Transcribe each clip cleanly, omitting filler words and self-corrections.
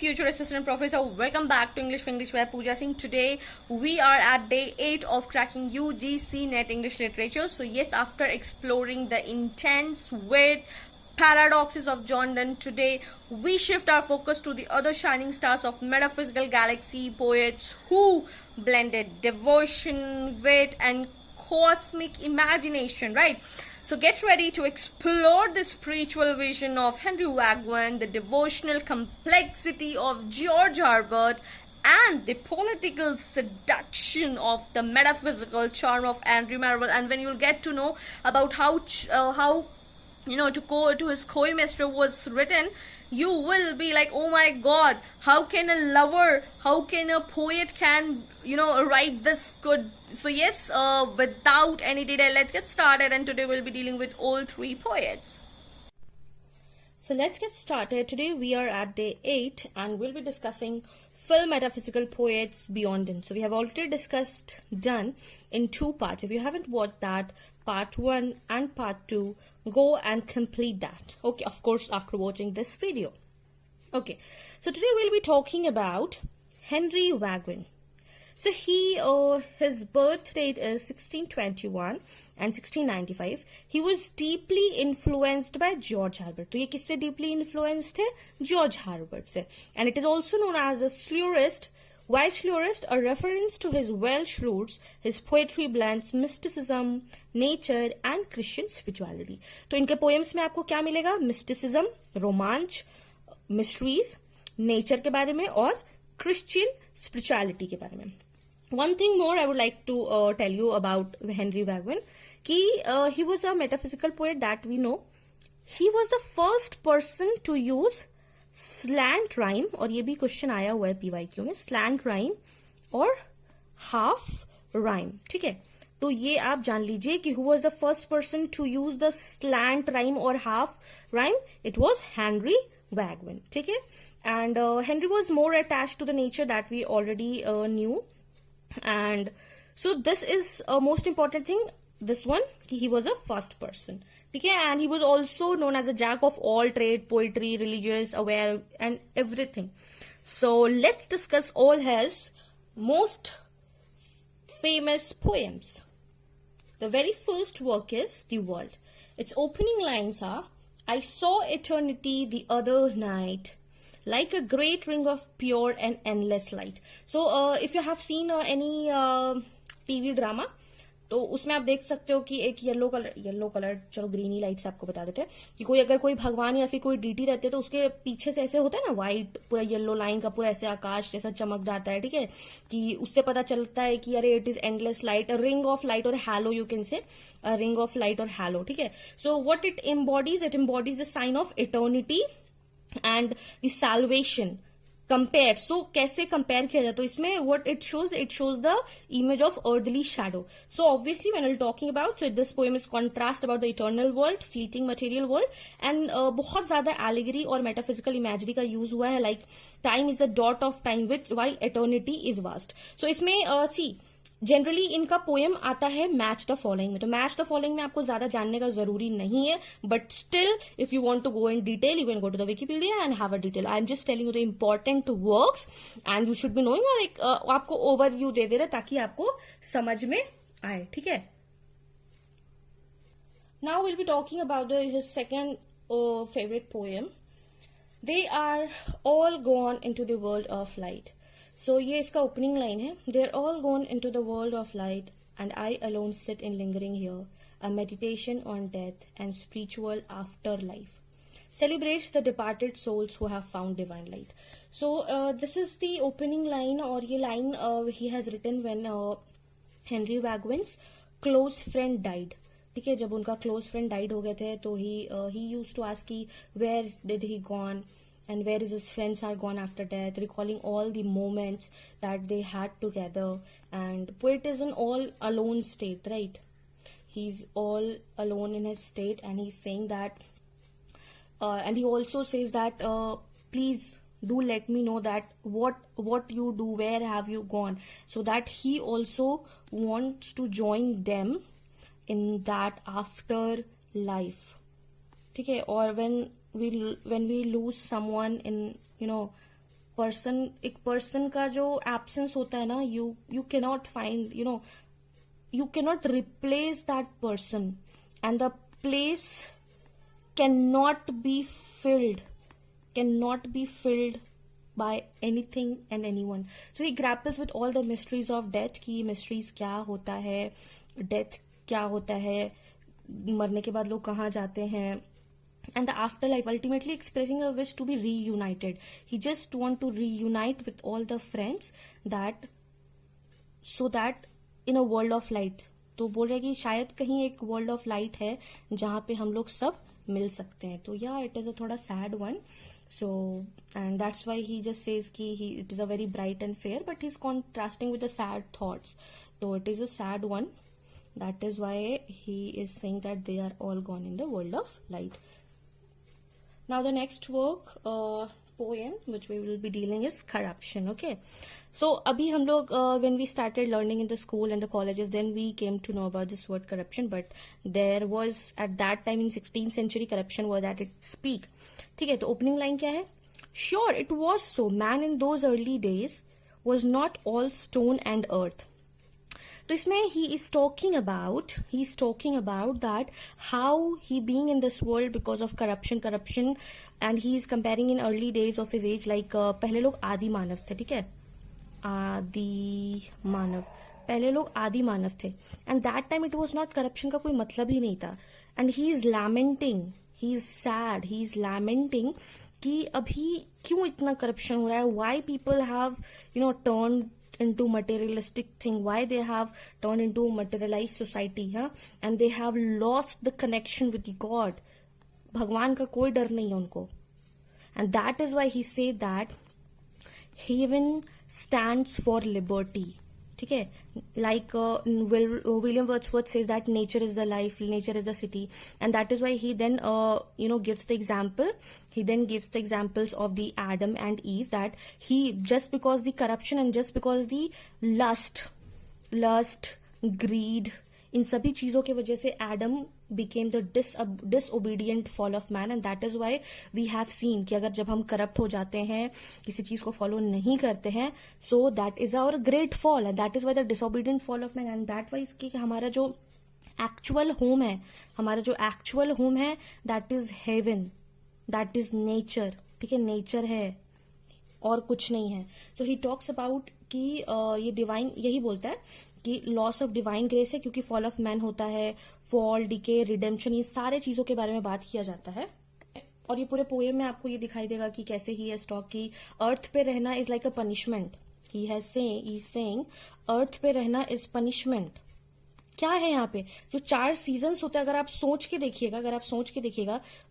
future assistant professor. Welcome back to English with English by Pooja Singh. Today we are at day 8 of cracking UGC NET English literature. So yes, after exploring the intense wit paradoxes of John Donne, today we shift our focus to the other shining stars of metaphysical galaxy, poets who blended devotion, wit and cosmic imagination, right? So get ready to explore the spiritual vision of Henry Wagner, the devotional complexity of George Herbert, and the political seduction of the metaphysical charm of Andrew Marvell. And when you'll get to know about how to his Coimestre was written, you will be like, oh my god, how can a lover, how can a poet can write this good. So yes, without any delay, let's get started, and today we'll be dealing with all three poets. So let's get started. Today we are at day 8 and we'll be discussing film metaphysical poets beyond Donne. So we have already discussed Donne in 2 parts. If you haven't watched that, part 1 and part 2, go and complete that. Okay, of course, after watching this video. Okay, so today we'll be talking about Henry Wagner. So his birth date is 1621 and 1695. He was deeply influenced by George Herbert. तो ये किससे deeply influenced थे? George Herbert से. And it is also known as a slurist. Why slurist? A reference to his Welsh roots. His poetry blends mysticism, nature and Christian spirituality. तो इनके poems में आपको क्या मिलेगा? Mysticism, romance, mysteries, nature के बारे में और Christian spirituality के बारे में. One thing more I would like to tell you about Henry Wagner कि he was a metaphysical poet that we know. He was the first person to use slant rhyme, और ये भी question आया हुआ है PYQ में, slant rhyme और half rhyme. ठीक है, तो ये आप जान लीजिए कि who was the first person to use the slant rhyme or half rhyme? It was Henry Wagner. ठीक है, and Henry was more attached to the nature that we already knew. And so this is a most important thing, this one, he was a first person. Okay, and he was also known as a jack of all trade, poetry, religious, aware and everything. So let's discuss all his most famous poems. The very first work is The World. Its opening lines are, I saw eternity the other night, like a great ring of pure and endless light. So if you have seen any TV drama, तो उसमें आप देख सकते हो कि एक yellow colour चलो greeny light से आपको बता देते हैं कि अगर कोई भगवान या फिर कोई डीटी रहते हैं तो उसके पीछे से ऐसे होता है ना वाइट पूरा येलो लाइन का पूरा ऐसे आकाश जैसा चमक जाता है. ठीक है, कि उससे पता चलता है कि अरे it is endless light, ring of light और halo, you can say ring of light और हैलो. ठीक है, so what it embodies the sign of eternity and the salvation compared. So कैसे compare किया जाए, तो इसमें what it shows the image of earthly shadow. So obviously when we're talking about, so this poem is contrast about the eternal world, fleeting material world, and बहुत ज़्यादा allegory और metaphysical imagery का use हुआ है, like time is a dot of time while eternity is vast. So इसमें see generally इनका poem आता है मैच द फॉलोइंग में. तो मैच द फॉलोइंग में आपको ज्यादा जानने का जरूरी नहीं है, but still if you want to go in detail you can go to the Wikipedia and have a detail. I am just telling you the important works and you should be knowing, और एक आपको overview दे रहे ताकि आपको समझ में आए. ठीक है, now will be talking about his second favourite poem. They are all gone into the world of light. So ये इसका opening line है, they're all gone into the world of light and I alone sit in lingering here, a meditation on death and spiritual afterlife celebrates the departed souls who have found divine light. So this is the opening line, और ये line he has written when Henry Wagner's close friend died. ठीक है, जब उनका close friend died हो गए थे तो he used to ask कि where did he gone and where is his friends are gone after death, recalling all the moments that they had together. And poet is an all alone state, right? He's all alone in his state, and he's saying that and he also says that please do let me know that what you do, where have you gone, so that he also wants to join them in that after life. ठीक है, और when we lose someone in एक person का जो absence होता है ना, you cannot find, you cannot replace that person, and the place cannot be filled by anything and anyone. So he grapples with all the mysteries of death, कि mysteries क्या होता है, death क्या होता है, मरने के बाद लोग कहाँ जाते हैं, and the afterlife, ultimately expressing a wish to be reunited. He just want to reunite with all the friends, that so that in a world of light. तो बोल रहे कि शायद कहीं एक वर्ल्ड ऑफ लाइट है जहाँ पे हम लोग सब मिल सकते हैं. तो या इट इज़ अ थोड़ा sad one. So and that's why he just says कि it is a very bright and fair, but he is contrasting with the sad thoughts. तो it is a sad one. That is why he is saying that they are all gone in the world of light. Now the next work, poem which we will be dealing is corruption. Okay, so abhi hum log when we started learning in the school and the colleges, then we came to know about this word corruption. But there was at that time in 16th century, corruption was at its peak. ठीक है, तो opening line क्या है? Sure, it was so. Man in those early days was not all stone and earth. तो इसमें he is talking about that how he being in this world because of corruption, and he is comparing in early days of his age, like पहले लोग आदि मानव थे. ठीक है, पहले लोग आदि मानव थे, and that time it was not, corruption का कोई मतलब ही नहीं था. and he is lamenting, he is sad, he is lamenting कि अभी क्यों इतना करप्शन हो रहा है, why people have turned into materialistic thing, why they have turned into materialized society, and they have lost the connection with God. भगवान का कोई डर नहीं है उनको. and that is why he said that heaven stands for liberty. ठीक है, like William Wordsworth says that nature is the life, nature is the city, and that is why he then gives the example. He then gives the examples of the Adam and Eve, that he, just because the corruption and just because the lust, greed, इन सभी चीज़ों की वजह से Adam became the disobedient fall of man. And that is why we have seen कि अगर जब हम corrupt हो जाते हैं, किसी चीज़ को फॉलो नहीं करते हैं, so that is our great fall, and that is why the disobedient fall of man. And that wise कि हमारा जो एक्चुअल होम है, that is heaven, that is nature. ठीक है, नेचर है और कुछ नहीं है. सो ही टॉक्स अबाउट कि ये डिवाइन यही बोलता है कि लॉस ऑफ डिवाइन ग्रेस है, क्योंकि फॉल ऑफ मैन होता है, फॉल, डिके, रिडेम्पशन, ये सारे चीज़ों के बारे में बात किया जाता है. और ये पूरे पोएम में आपको ये दिखाई देगा कि कैसे ही हैज टॉक की अर्थ पे रहना is like a punishment. He has saying earth पे रहना इज पनिशमेंट. क्या है यहाँ पे जो 4 सीजन्स होते हैं, अगर आप सोच के देखिएगा,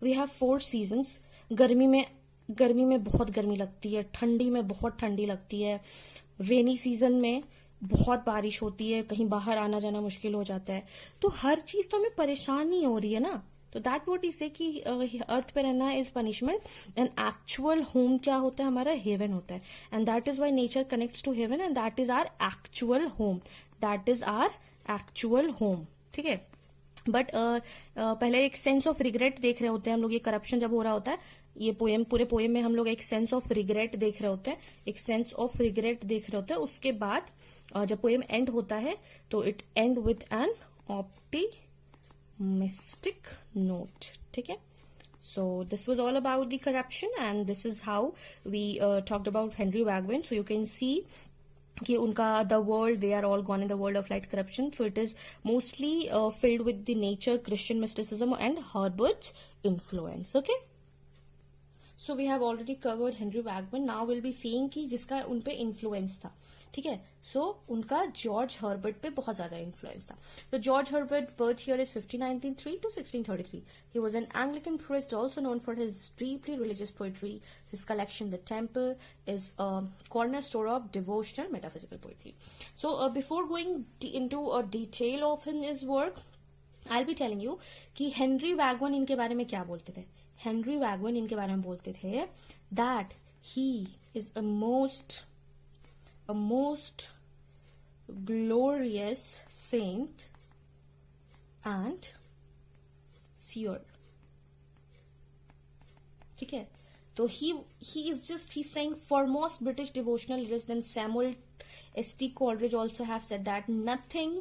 वी हैव 4 सीजन्स. गर्मी में बहुत गर्मी लगती है, ठंडी में बहुत ठंडी लगती है, रेनी सीजन में बहुत बारिश होती है, कहीं बाहर आना जाना मुश्किल हो जाता है. तो हर चीज तो हमें परेशानी हो रही है ना. तो दैट व्हाट ही से कि अर्थ पे रहना is punishment, and actual home क्या होता है हमारा, हेवन होता है. And that is why nature connects to heaven, and that is our actual home. ठीक है, बट पहले एक सेंस ऑफ रिग्रेट देख रहे होते हैं हम लोग. ये करप्शन जब हो रहा होता है, ये पूरे पोएम में हम लोग एक सेंस ऑफ रिग्रेट देख रहे होते हैं. उसके बाद जब पोएम एंड होता है तो it end with an optimistic note. ठीक है, so this was all about the corruption, and this is how we talked about Henry Vaughan. So you can see कि उनका the world, they are all gone in the world of light corruption. So it is mostly filled with the nature, Christian mysticism and Herbert's influence. Okay, so we have already covered Henry Vaughan. Now will be seeing कि जिसका उन पे influence था. ठीक है, सो उनका George Herbert पे बहुत ज्यादा इन्फ्लुएंस था. तो George Herbert birth here is 1593 to 1633. He was an Anglican priest, also known for his deeply religious poetry. His collection, The Temple, is a cornerstone of devotional metaphysical poetry. So before going into a detail of his work, I'll be telling you कि Henry वैगवन इनके बारे में क्या बोलते थे. Henry वैगवन इनके बारे में बोलते थे that he is a most glorious saint and seer. ठीक है, तो he he's saying foremost British devotional lyricist, then Samuel S.T. Coleridge also have said that nothing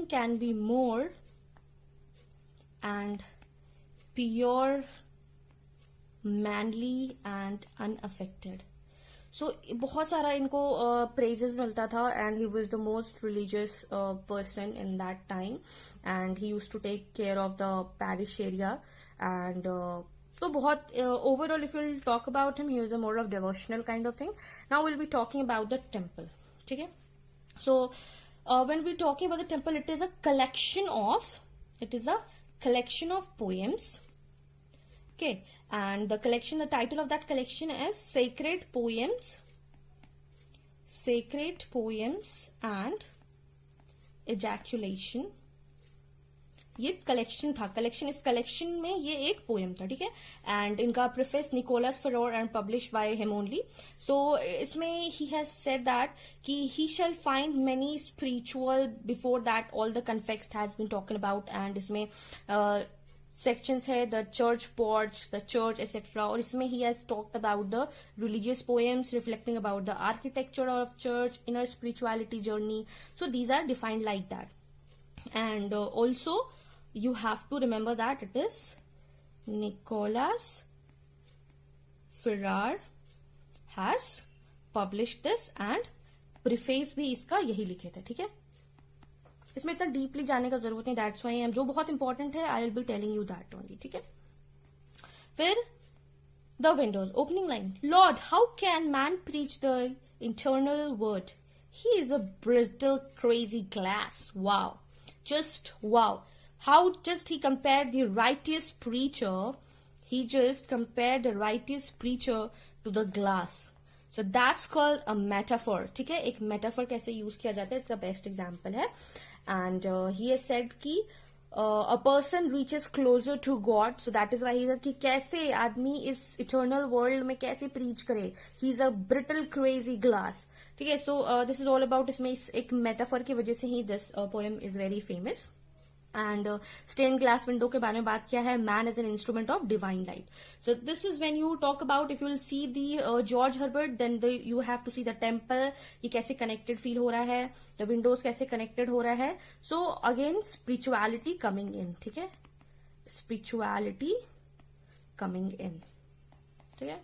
can be more and pure, manly and unaffected. So बहुत सारा इनको praises मिलता था, and he was the most religious person in that time, and he used to take care of the parish area, and तो बहुत overall if you'll talk about him, he was a more of devotional kind of thing. Now we'll be talking about the temple. ठीक है? So when we're talking about the temple, it is a collection of poems. Okay, and the title of that collection is Sacred Poems and Ejaculation. ये collection था, इस collection में ये एक poem था, ठीक है, एंड इनका preface Nicholas Ferrar and publish by him only. So इसमें ही हैज सेड दैट कि he shall find many spiritual before that all the context has been talking about, and इसमें sections है the church porch, the church etcetera, और इसमें he has talked about the religious poems reflecting about the architecture of church, inner spirituality journey. So these are defined like that. And also you have to remember that it is Nicholas Ferrar has published this and preface भी इसका यही लिखे थे, ठीक है. इसमें इतना deeply जाने का जरूरत नहीं, दैट्स व्हाई जो बहुत इंपॉर्टेंट है I will be telling you that only, ठीक है. फिर the Windows opening line, Lord how can man preach the internal word, he is a brittle crazy glass. Wow, just wow, how just he compared the righteous preacher to the glass. So that's called a metaphor, ठीक है. एक metaphor कैसे use किया जाता है, इसका best example है. and he has said कि a person reaches closer to God, so that is why he said कि कैसे आदमी इस eternal world में कैसे preach करे, he is a brittle crazy glass, ठीक है. So this is all about, इसमें एक मेटाफर की वजह से ही this poem is very famous. And stain glass window के बारे में बात किया है, man as an instrument of divine light. So this is when you talk about, if you will see the George Herbert, then you have to see the temple, ये कैसे connected feel हो रहा है, द विंडोज कैसे connected हो रहा है. So again spirituality coming in, ठीक है, स्पिरिचुअलिटी कमिंग इन, ठीक है.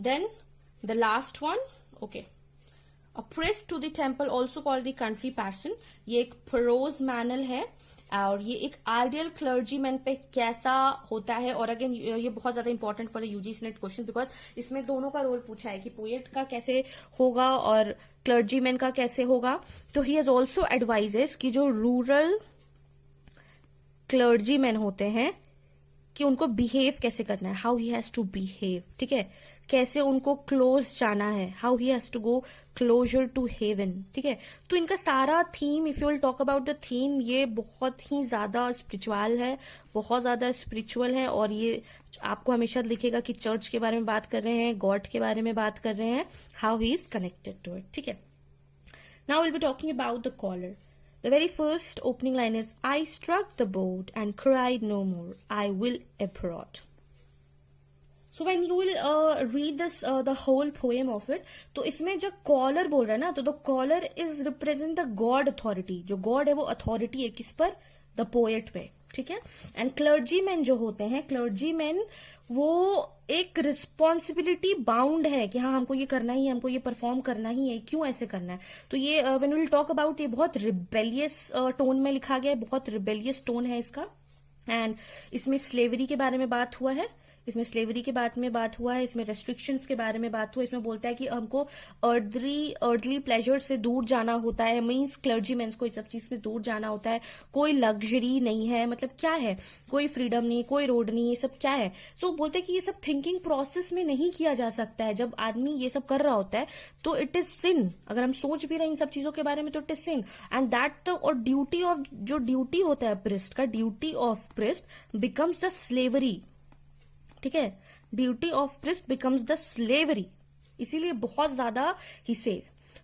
Then the last one, okay, a priest to the temple also called the country parson. ये एक prose manel है, और ये एक आइडियल क्लर्जीमैन पे कैसा होता है. और अगेन ये बहुत ज्यादा important for UGC net question, because इसमें दोनों का रोल पूछा है कि पोएट का कैसे होगा और क्लर्जीमैन का कैसे होगा. तो ही हैज ऑल्सो एडवाइजेस कि जो रूरल क्लर्जीमैन होते हैं कि उनको बिहेव कैसे करना है, how he has to behave, ठीक है, कैसे उनको क्लोज जाना है, how he has to go closer to heaven, ठीक है. तो इनका सारा theme, if you will talk about the theme, ये बहुत ही ज्यादा स्पिरिचुअल है, बहुत ज्यादा स्पिरिचुअल है. और ये आपको हमेशा दिखेगा कि चर्च के बारे में बात कर रहे हैं, गॉड के बारे में बात कर रहे हैं, how he is connected to it, ठीक है. Now will be talking about the collar. The very first opening line is, I struck the board and cried no more, I will abroad. So when you will read this the whole poem of it, तो इसमें जो collar बोल रहा है ना, तो the collar is represent the God authority. जो God है वो अथॉरिटी है किस पर, द पोएट पे, ठीक है. एंड क्लर्जीमैन जो होते हैं, क्लर्जीमैन वो एक रिस्पॉन्सिबिलिटी बाउंड है कि हाँ हमको ये करना ही है, हमको ये परफॉर्म करना ही है, क्यों ऐसे करना है. तो ये when we will talk about, ये बहुत रिबेलियस टोन में लिखा गया है, बहुत रिबेलियस टोन है इसका. एंड इसमें स्लेवरी के बारे में बात हुआ है, इसमें स्लेवरी के बारे में बात हुआ है, इसमें रेस्ट्रिक्शंस के बारे में बात हुआ है. इसमें बोलता है कि हमको अर्दली प्लेजर से दूर जाना होता है, मीन्स क्लर्जीमैन को इस सब चीज में दूर जाना होता है. कोई लग्जरी नहीं है, मतलब क्या है, कोई फ्रीडम नहीं, कोई रोड नहीं, ये सब क्या है. तो बोलते हैं कि ये सब थिंकिंग प्रोसेस में नहीं किया जा सकता है. जब आदमी ये सब कर रहा होता है तो इट इज सिन. अगर हम सोच भी रहे हैं इन सब चीजों के बारे में तो it is sin. And that और ड्यूटी ऑफ, जो ड्यूटी होता है प्रिस्ट का, duty of priest becomes the slavery, ठीक है. Duty of priest becomes the slavery, इसीलिए बहुत ज्यादा ही सेज.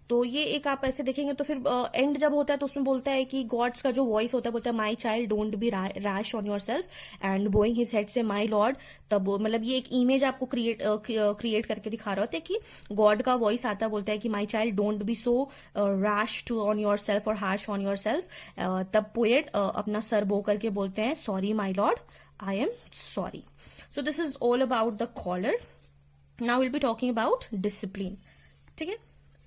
तो ये एक आप ऐसे देखेंगे तो फिर एंड जब होता है तो उसमें बोलता है कि गॉड्स का जो वॉइस होता है बोलता है माई child don't B rash on your self and Boeing his head से माई लॉर्ड। तब मतलब ये एक इमेज आपको क्रिएट करके दिखा रहा होता है कि गॉड का वॉइस आता है, बोलता है कि my child don't be so rash to on yourself और हार्श ऑन योर सेल्फ। तब पोएट अपना सर बो करके बोलते हैं sorry my lord, I am sorry. So this is all about the collar. Now will be talking about discipline. ठीक है,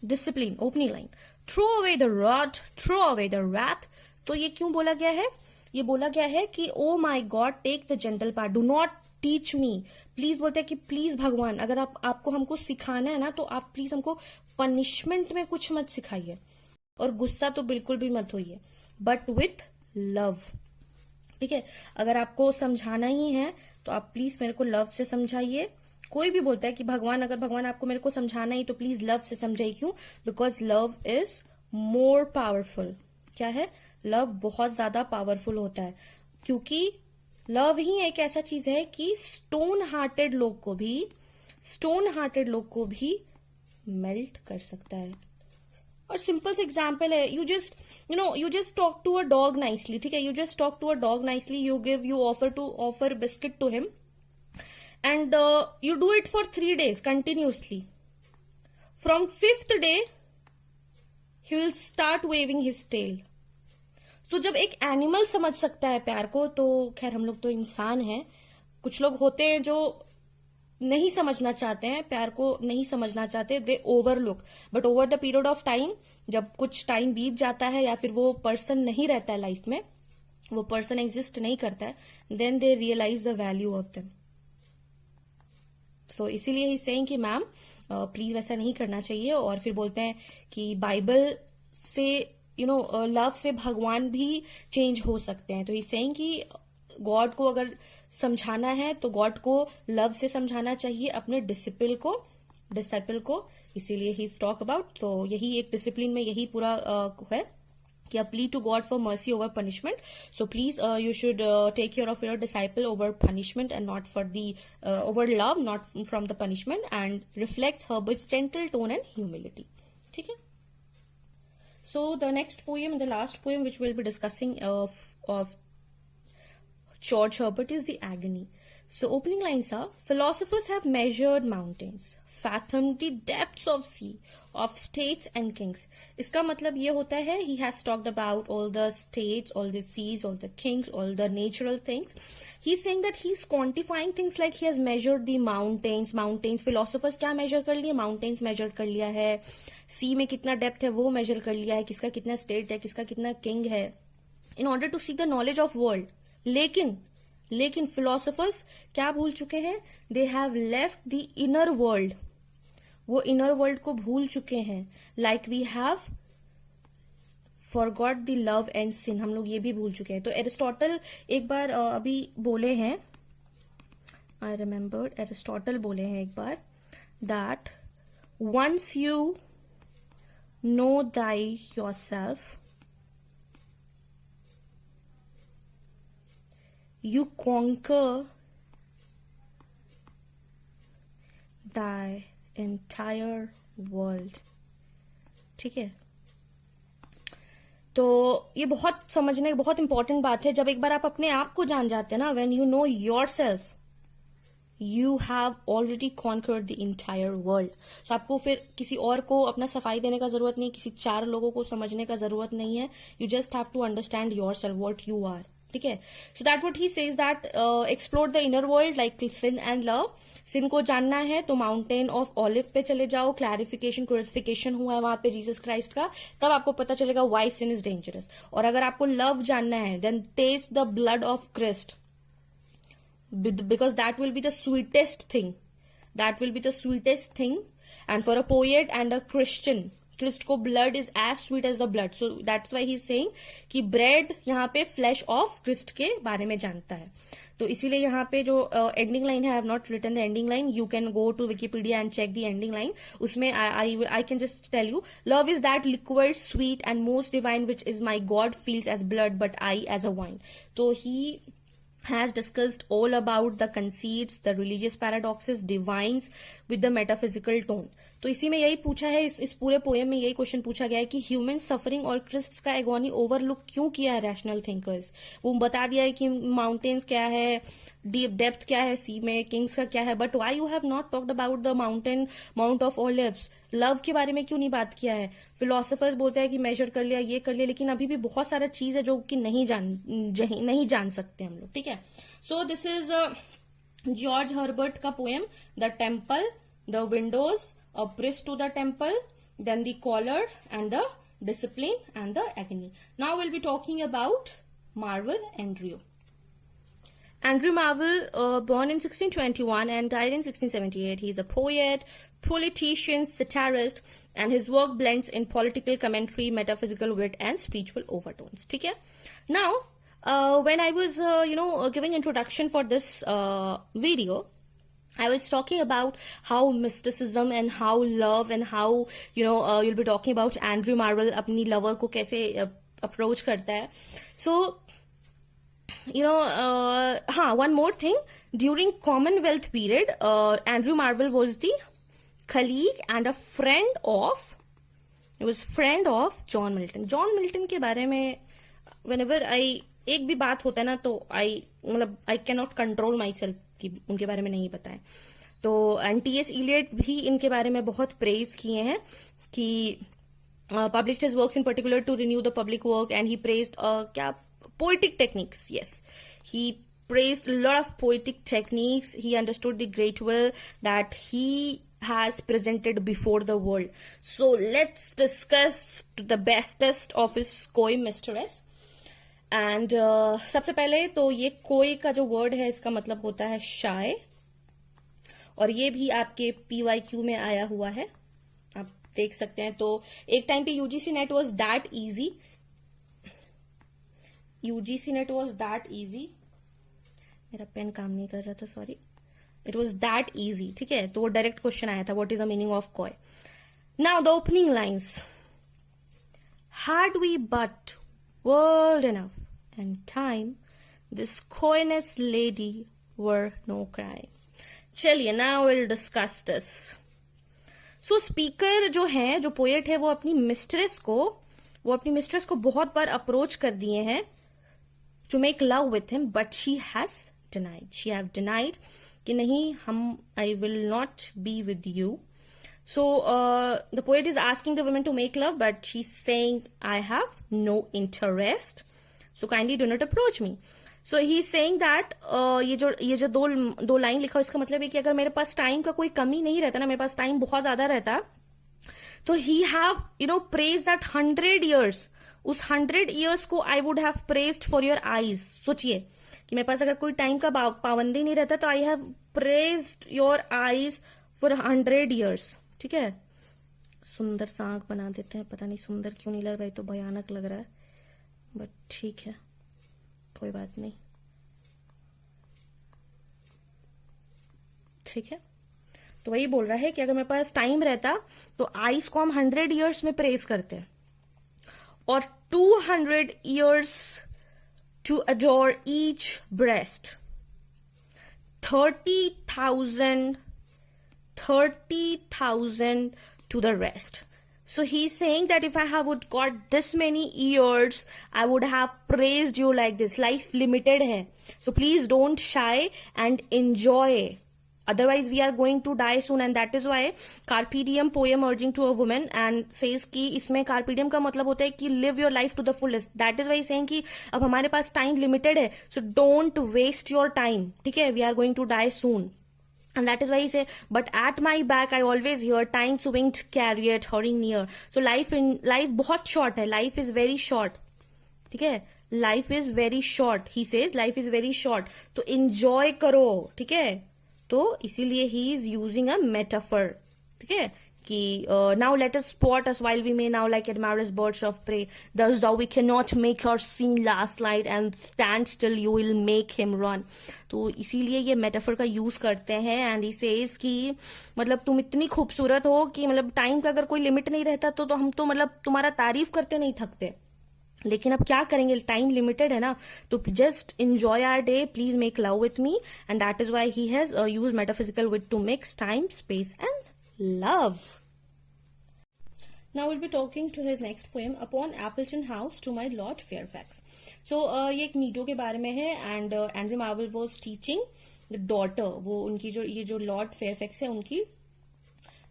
discipline opening line, throw away the rod, throw away the wrath. तो ये क्यों बोला गया है? ये बोला गया है कि oh my God take the gentle part, do not teach me. Please बोलते हैं कि प्लीज भगवान, अगर आपको हमको सिखाना है ना तो आप प्लीज हमको पनिशमेंट में कुछ मत सिखाइए और गुस्सा तो बिल्कुल भी मत होइए, बट विथ लव। ठीक है, अगर आपको समझाना ही है तो आप प्लीज मेरे को लव से समझाइए। कोई भी बोलता है कि भगवान, अगर भगवान आपको मेरे को समझाना ही तो प्लीज लव से समझाइए। क्यों? Because love is more powerful. क्या है? लव बहुत ज्यादा पावरफुल होता है, क्योंकि लव ही एक ऐसा चीज है कि स्टोन हार्टेड लोग को भी मेल्ट कर सकता है। और सिंपल से एग्जाम्पल है, you just talk to a dog nicely. ठीक है, you just talk to a dog nicely, you offer biscuit to him and you do it for 3 days continuously. From 5th day he will start waving his tail. So जब एक animal समझ सकता है प्यार को, तो खैर हम लोग तो इंसान हैं, कुछ लोग होते हैं जो नहीं समझना चाहते हैं, प्यार को नहीं समझना चाहते, they overlook. But over the period of time, जब कुछ टाइम बीत जाता है या फिर वो पर्सन नहीं रहता है लाइफ में, वो पर्सन एग्जिस्ट नहीं करता है, then they realise the value of them. तो इसीलिए ही सेइंग कि मैम प्लीज वैसा नहीं करना चाहिए। और फिर बोलते हैं कि बाइबल से लव से भगवान भी चेंज हो सकते हैं। तो ही सेइंग कि गॉड को अगर समझाना है तो गॉड को लव से समझाना चाहिए, अपने डिसिपल को। इसीलिए ही टॉक अबाउट, तो यही एक डिसिप्लिन में यही पूरा है कि plead to God for mercy over punishment. So please you should take care of your disciple over punishment and not for the over love, not from the punishment, and reflect her with gentle tone and humility. ठीक है? So the next poem, the last poem which we'll be discussing of George Herbert is The Agony. So opening lines are, philosophers have measured mountains, fathomed the depths of sea, of states and kings. इसका मतलब ये होता है, he has talked about all the states, all the seas, all the kings, all the natural things. He's saying that he's quantifying things like he has measured the mountains. Philosophers क्या measure कर लिए? Mountains measure कर लिया है, sea में कितना depth है वो measure कर लिया है, किसका कितना state है, किसका कितना king है, in order to seek the knowledge of world. लेकिन philosophers क्या भूल चुके हैं? They have left the inner world. वो इनर वर्ल्ड को भूल चुके हैं। Like we have forgot the love and sin, हम लोग ये भी भूल चुके हैं। तो एरिस्टोटल एक बार अभी बोले हैं, आई रिमेम्बर एरिस्टोटल बोले हैं एक बार, that once you know thy yourself you conquer thy entire world. ठीक है, तो ये बहुत समझने बहुत इंपॉर्टेंट बात है। जब एक बार आप अपने आप को जान जाते हैं ना, when you know yourself you have already conquered the entire world. तो आपको फिर किसी और को अपना सफाई देने का जरूरत नहीं, किसी 4 लोगों को समझने का जरूरत नहीं है। You just have to understand yourself, what you are. ठीक है, so that what he says, that explore the inner world like sin and love. Sin को जानना है तो माउंटेन ऑफ ऑलिव पे चले जाओ, क्लैरिफिकेशन हुआ है वहां पे जीसस क्राइस्ट का, तब आपको पता चलेगा व्हाई सिन इज डेंजरस। और अगर आपको लव जानना है, then taste the blood of Christ, because that will be the sweetest thing. And for a poet and a Christian, Christ को blood is as sweet as the blood. So that's why he is saying कि bread यहाँ पे flash of Christ के बारे में जानता है। तो इसीलिए यहाँ पे जो एंडिंग लाइन है, I have not written the ending line, you can go to Wikipedia and check the ending line. उसमें I can just tell you, love is that liquid sweet and most divine which is my God feels as blood but I as a wine. तो he has discussed all about the conceits, the religious paradoxes, divines with the metaphysical tone. तो इसी में यही पूछा है, इस पूरे poem में यही क्वेश्चन पूछा गया है कि ह्यूमन सफरिंग और क्रिस्ट का एगोनी ओवरलुक क्यों किया है रैशनल थिंकर्स. वो बता दिया है कि माउंटेन्स क्या है, डीप डेप्थ क्या है सी में, किंग्स का क्या है, but why you have not talked about the mount of olives. Love के बारे में क्यों नहीं बात किया है. फिलोसोफर्स बोलते हैं कि मेजर कर लिया, ये कर लिया, लेकिन अभी भी बहुत सारा चीज है जो कि नहीं जान सकते हम लोग. ठीक है. So this is George Herbert का poem the temple, the windows, a bridge to the temple, then the collard and the discipline and the agony. Now we'll be talking about Marvel Andrew. Andrew Marvel, born in 1621 and died in 1678. He is a poet, politician, satirist, and his work blends in political commentary, metaphysical wit, and spiritual overtones. ठीक है. Now, when I was, giving introduction for this video, I was talking about how mysticism and how love and how you'll be talking about Andrew Marvel अपनी lover को कैसे approach करता है. So one more thing, during Commonwealth period, Andrew Marvel was the colleague and a friend of John Milton. John Milton के बारे में whenever एक भी बात होता है ना तो I cannot control myself कि उनके बारे में नहीं पता है. तो T.S. Eliot भी इनके बारे में बहुत प्रेज किए हैं कि published his works in particular to renew the public work, and he praised poetic techniques. Yes, he praised a lot of poetic techniques. He understood the great will that he has presented before the world. So let's discuss the bestest of his koi mistress. And सबसे पहले तो ये कोई का जो word है इसका मतलब होता है शाय, और ये भी आपके PYQ में आया हुआ है, आप देख सकते हैं. तो एक टाइम पे UGC net was that easy, मेरा पेन काम नहीं कर रहा था, sorry. It was that easy. ठीक है. तो वो डायरेक्ट क्वेश्चन आया था, what is the meaning of coy. Now the opening lines, had we but world enough and time, this coyness lady were no crime. चलिए, now we'll discuss this. So speaker जो है, जो poet है, वो अपनी mistress को बहुत बार approach कर दिए हैं to make love with him, but she have denied कि नहीं, I will not be with you. So the poet is asking the woman to make love, but she's saying, I have no interest, so kindly do not approach me. So he's saying that ये जो दो line लिखा, इसका मतलब है कि अगर मेरे पास टाइम का कोई कमी नहीं रहता ना, मेरे पास टाइम बहुत ज्यादा रहता, तो he have praised that 100 years, उस 100 years को I would have praised for your eyes. सोचिए कि मेरे पास अगर कोई टाइम का पाबंदी नहीं रहता तो I have praised your eyes for 100 years. ठीक है. सुंदर सा आंख बना देते हैं, पता नहीं सुंदर क्यों नहीं लग रहा है, तो भयानक लग रहा है, बट ठीक है, कोई बात नहीं. ठीक है. तो वही बोल रहा है कि अगर मेरे पास टाइम रहता तो आइस को हम 100 years में प्रेज करते हैं, और 200 years to adore each breast, 30,000 to the rest. So he's saying that if I would got this many years, I would have praised you like this. Life limited है, so please don't shy and enjoy. Otherwise we are going to die soon, and that is why Carpe Diem poem urging to a woman and says कि इसमें Carpe Diem का मतलब होता है कि live your life to the fullest. That is why saying कि अब हमारे पास time limited है, so don't waste your time. ठीक है. We are going to die soon. And that is why he say, but at my back I always hear time's winged chariot hurrying near. So life बहुत short है, life is very short. ठीक है. Life is very short. He says life is very short. तो enjoy करो. ठीक है. तो इसीलिए he is using a metaphor. ठीक है. कि now let us spot us while we may now like admirers birds of prey, thus thou we cannot make our scene last light, and stand still you will make him run. तो इसीलिए ये metaphor का use करते हैं. And he says कि मतलब तुम इतनी खूबसूरत हो कि मतलब टाइम का अगर कोई लिमिट नहीं रहता तो हम तो मतलब तुम्हारा तारीफ करते नहीं थकते. लेकिन अब क्या करेंगे, टाइम लिमिटेड है ना, तो just enjoy our day, please make love with me, and that is why he has used metaphysical wit to mix time, space and love. Now we'll be talking to his next poem, Upon Appleton House to My Lord Fairfax. So ये एक मीटो के बारे में है, and Andrew Marvel was teaching the daughter, वो उनकी जो ये जो लॉर्ड फेयरफैक्स है उनकी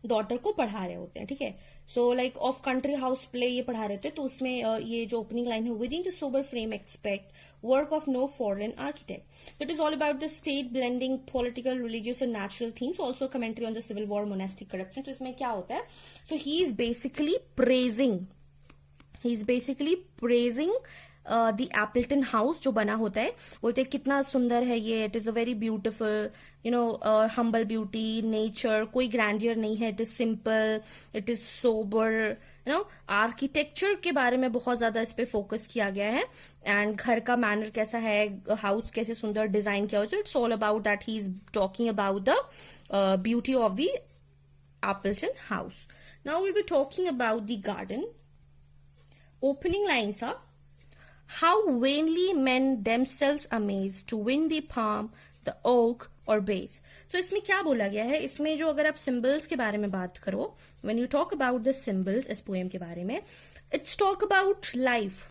डॉटर को पढ़ा रहे होते हैं, ठीक है. So like of country house play ये पढ़ा रहे थे, तो उसमें ये जो ओपनिंग लाइन है, with in the sober frame expect work of no foreign architect. So it is all about the state blending political, religious and natural themes. Also a commentary on the civil war, monastic corruption. तो इसमें क्या होता है, so he is basically praising the Appleton house जो बना होता है, बोलते हैं कितना सुंदर है ये, it is a very beautiful, you know, humble beauty, nature, कोई ग्रैंडियर नहीं है, it is simple, it is sober, you know. Architecture के बारे में बहुत ज्यादा इस पे फोकस किया गया है, एंड घर का मैनर कैसा है, हाउस कैसे सुंदर डिजाइन किया हुआ है. It's all about that, he is talking about the beauty of the Appleton house. Now will be talking about the garden. Opening lines are, how vainly men themselves amaze to win the palm, the oak or base. So इसमें क्या बोला गया है, इसमें जो अगर आप symbols के बारे में बात करो, when you talk about the symbols इस पोएम के बारे में, it's talk about life,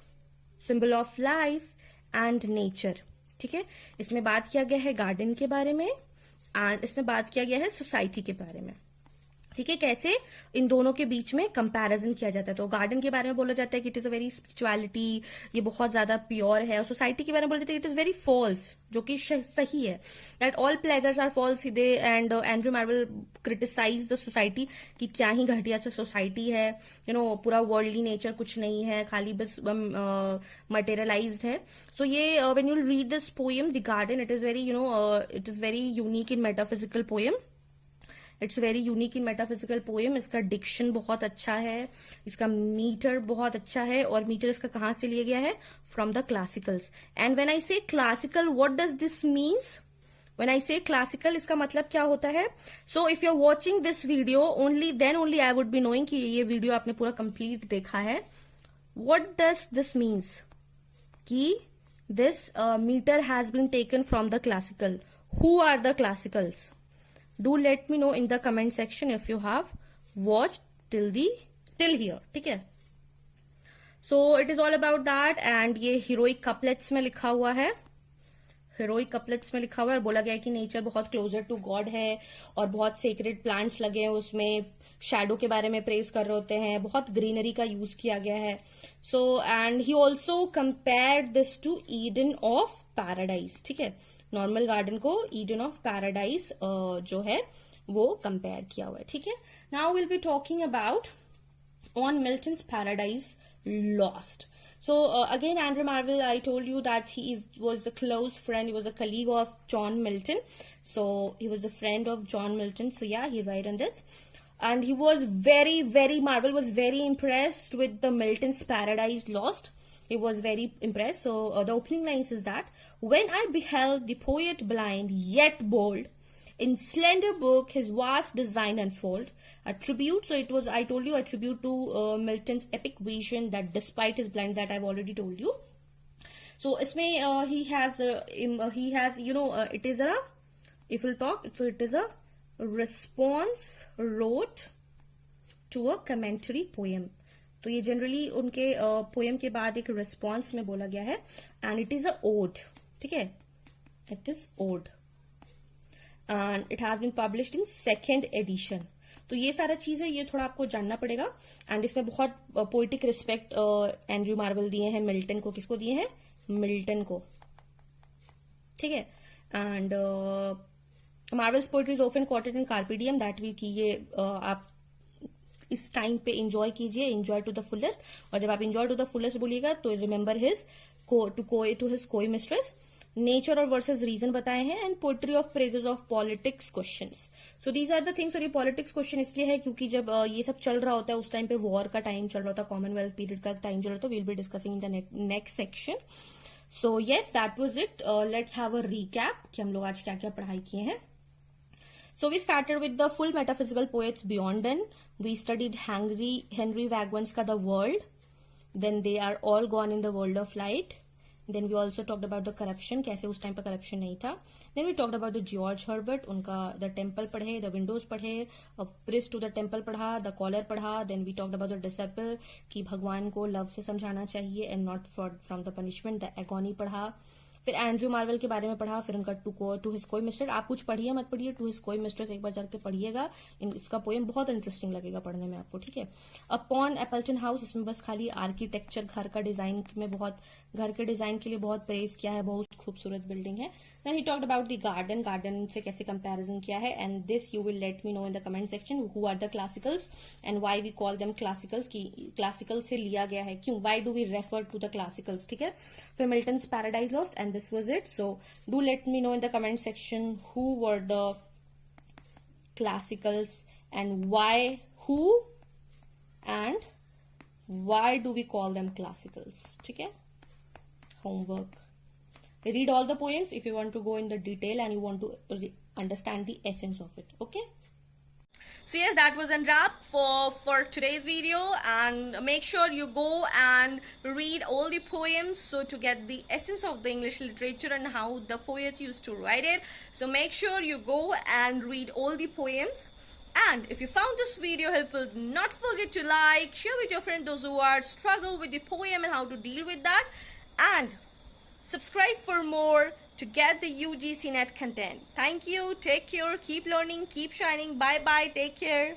symbol of life and nature, ठीक है. इसमें बात किया गया है गार्डन के बारे में, एंड इसमें बात किया गया है सोसाइटी के बारे में, ठीक है. कैसे इन दोनों के बीच में कंपैरिजन किया जाता है. तो गार्डन के बारे में बोला जाता है कि it is a very spirituality, ये बहुत ज्यादा प्योर है, और सोसाइटी के बारे में बोला जाता है इट इज वेरी फॉल्स, जो कि सही है, that all pleasures are false. They and Andrew Marvell criticise the society कि क्या ही घटिया सा सोसाइटी है, यू नो, पूरा वर्ल्डली नेचर कुछ नहीं है, खाली बस मटेरियलाइज्ड है. सो ये when you read this poem the garden, it is very, you know, it is very unique in metaphysical poem. It's very unique in metaphysical poem. इसका diction बहुत अच्छा है, इसका मीटर बहुत अच्छा है, और मीटर इसका कहाँ से लिया गया है, from the classicals. And when I say classical, what does this means, when I say classical इसका मतलब क्या होता है. So if you are watching this video only, then only I would be knowing कि ये वीडियो आपने पूरा complete देखा है. व्हाट डज दिस मीन्स कि this meter has been taken from the classical. Who are the classicals? Do let me know in the comment section if you have watched till here, ठीक है. So it is all about that, and ये heroic couplets में लिखा हुआ है, heroic couplets में लिखा हुआ है, और बोला गया है कि नेचर बहुत क्लोजर टू गॉड है, और बहुत सेक्रेड प्लांट्स लगे हैं उसमें, शैडो के बारे में प्रेज कर रहे होते हैं, बहुत ग्रीनरी का यूज किया गया है. So and he also compared this to Eden of paradise, ठीक है. नॉर्मल गार्डन को ईडन ऑफ पैराडाइज जो है वो कंपेयर किया हुआ है, ठीक है. Now will be talking about on Milton's Paradise Lost. So again, Andrew Marvell, I told you that he was a close friend. He was a colleague of John Milton. So he was a friend of John Milton. So yeah, he write on this. And he was Marvell was very impressed with the Milton's Paradise Lost. He was very impressed. So the opening lines is that, when I beheld the poet blind yet bold, in slender book his vast design unfold, attribute, so it was, I told you, attribute to Milton's epic vision that despite his blind, that I've already told you. So isme he has you know, it is a, if we'll talk, so it is a response wrote to a commentary poem. तो ये generally उनके poem के बाद एक response में बोला गया है, and it is a ode, ठीक है, it is ode, and it has been published in 2nd edition. तो ये सारा चीज है, ये थोड़ा आपको जानना पड़ेगा. एंड इसमें बहुत पोइटिक रिस्पेक्ट एंड्रू मार्वल दिए हैं मिल्टन को. किसको दिए हैं? मिल्टन को, ठीक है. And Marvell's poetry is often quoted in carpe diem, that we की ये आप इस टाइम पे एंजॉय कीजिए, एंजॉय टू द फुलेस्ट. और जब आप एंजॉय टू द फुलेस्ट बोलिएगा तो remember his to his coy mistress. Nature और वर्सेस रीजन बताए हैं, and poetry of praises of politics questions. So these are the things. और ये पॉलिटिक्स क्वेश्चन इसलिए है क्योंकि जब ये सब चल रहा होता है उस टाइम पे वॉर का टाइम चल रहा होता है, कॉमनवेल्थ पीरियड का टाइम चल रहा था. Will be discussing in the next section. So yes, that was it. Let's have a recap कि हम लोग आज क्या क्या पढ़ाई किए हैं. So we started with the full metaphysical poets beyond then. We studied Henry Wadsworth's The World. then they are all gone in the world of light. Then we also talked about the corruption, कैसे उस time पर corruption नहीं था. Then we talked about the George Herbert, उनका the temple पढ़े, the windows पढ़े, a priest to the temple पढ़ा, the caller पढ़ा. Then we talked about the disciple, कि भगवान को love से समझाना चाहिए and not from the punishment, the agony पढ़ा. फिर एंड्रयू मार्वेल के बारे में पढ़ा. फिर उनका टू हिज कोई मिस्टर, आप कुछ पढ़िए मत पढ़िए, टू हिज कोई मिस्टर एक बार जाके पढ़िएगा, इसका पोएम बहुत इंटरेस्टिंग लगेगा पढ़ने में आपको, ठीक है. अपॉन एपल्टन हाउस, इसमें बस खाली आर्किटेक्चर, घर का डिजाइन में बहुत, घर के डिजाइन के लिए बहुत प्रेज किया है, बहुत खूबसूरत बिल्डिंग है. Then he talked about the garden, garden से कैसे कंपैरिजन किया है. And this you will let me know in the comment section who are the classicals and why we call them classicals, की क्लासिकल से लिया गया है क्यों, why do we refer to the classicals, ठीक है. फिर Milton's Paradise Lost and this was it. So do let me know in the comment section who were the classicals and who and why do we call them classicals. ठीक है. Homework. Read all the poems if you want to go in the detail and you want to understand the essence of it. Okay. So yes, that was a wrap for today's video, and make sure you go and read all the poems so to get the essence of the English literature and how the poets used to write it. So make sure you go and read all the poems. And if you found this video helpful, not forget to like, share with your friends those who are struggle with the poem and how to deal with that, and subscribe for more to get the UGC net content. Thank you. Take care. Keep learning. Keep shining. Bye bye. Take care.